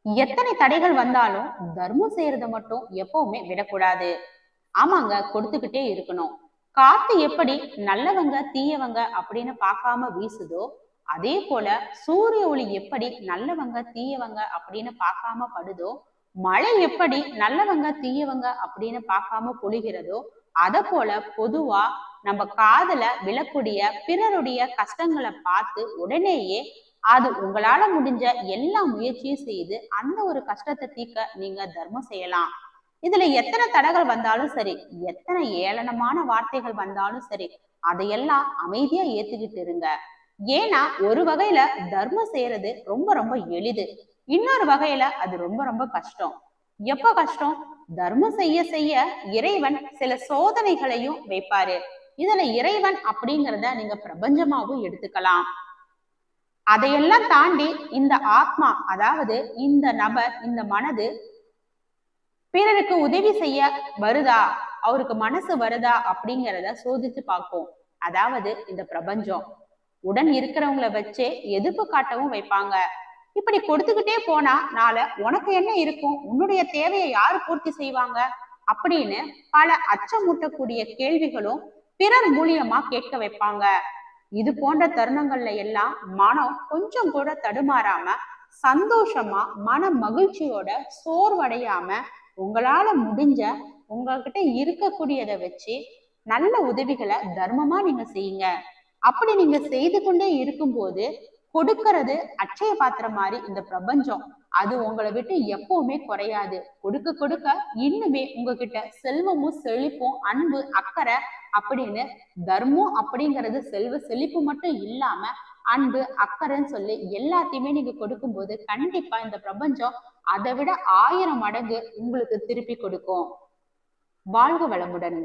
எத்தனை தடைகள் வந்தாலும் தர்மம் செய்யறத மட்டும் எப்பவுமே விடக்கூடாது. ஆமாங்க, கொடுத்துக்கிட்டே இருக்கணும். காத்து எப்படி நல்லவங்க தீயவங்க அப்படின்னு பார்க்காம வீசுதோ, அதே போல சூரிய ஒளி எப்படி நல்லவங்க தீயவங்க அப்படின்னு பார்க்காம படுதோ, மழை எப்படி நல்லவங்க தீயவங்க அப்படின்னு பார்க்காம பொழிகிறதோ, அத போல பொதுவா நம்ம காதுல விழக்கூடிய பிறருடைய கஷ்டங்களை பார்த்து உடனேயே அது உங்களால முடிஞ்ச எல்லா முயற்சியும் செய்து அந்த ஒரு கஷ்டத்தை தீர்க்க நீங்க தர்மம் செய்யலாம். இதுல எத்தனை தடைகள் வந்தாலும் சரி, எத்தனை ஏளனமான வார்த்தைகள் வந்தாலும் சரி, அதையெல்லாம் அமைதியா ஏத்துக்கிட்டு இருங்க. ஏன்னா ஒரு வகையில தர்மம் செய்யறது ரொம்ப ரொம்ப எளிது. இன்னொரு வகையில அது ரொம்ப ரொம்ப கஷ்டம். எப்ப கஷ்டம்? தர்மம் செய்ய செய்ய இறைவன் சில சோதனைகளையும் வைப்பாரு. இதுல இறைவன் அப்படிங்கிறத நீங்க பிரபஞ்சமாவும் எடுத்துக்கலாம். அதையெல்லாம் தாண்டி இந்த ஆத்மா, அதாவது இந்த நபர், இந்த மனது பிறருக்கு உதவி செய்ய வருதா, அவருக்கு மனசு வருதா அப்படிங்கிறத சோதிச்சு பார்க்கும். அதாவது இந்த பிரபஞ்சம் உடன் இருக்கிறவங்கள வச்சே எதிர்ப்பு காட்டவும் வைப்பாங்க. இப்படி கொடுத்துக்கிட்டே போனா நாள உனக்கு என்ன இருக்கும், உன்னுடைய தேவையை யாரு பூர்த்தி செய்வாங்க அப்படின்னு பல அச்சமூட்டக்கூடிய கேள்விகளும் பிறர் மூலியமா கேட்க வைப்பாங்க. இது போன்ற தருணங்கள்ல எல்லாம் மனம் கொஞ்சம் கூட தடுமாறாம சந்தோஷமா மன மகிழ்ச்சியோட சோர்வடையாம உங்களால முடிஞ்ச உங்ககிட்ட இருக்கக்கூடியதை வச்சு நல்ல உதவிகளை தர்மமா நீங்க செய்யுங்க. அப்படி நீங்க செய்து கொண்டே இருக்கும்போது கொடுக்கறது அட்சய பாத்திரம் மாதிரி இந்த பிரபஞ்சம் அது உங்களை விட்டு எப்பவுமே குறையாது. கொடுக்க கொடுக்க இன்னுமே உங்ககிட்ட செல்வமும் செழிப்பும் அன்பு அக்கறை அப்படின்னு தர்மம் அப்படிங்கிறது செல்வ செழிப்பு மட்டும் இல்லாம அன்பு அக்கறைன்னு சொல்லி எல்லாத்தையுமே நீங்க கொடுக்கும்போது கண்டிப்பா இந்த பிரபஞ்சம் அதை விட 1000 மடங்கு உங்களுக்கு திருப்பி கொடுக்கும். வாழ்க வளமுடன்.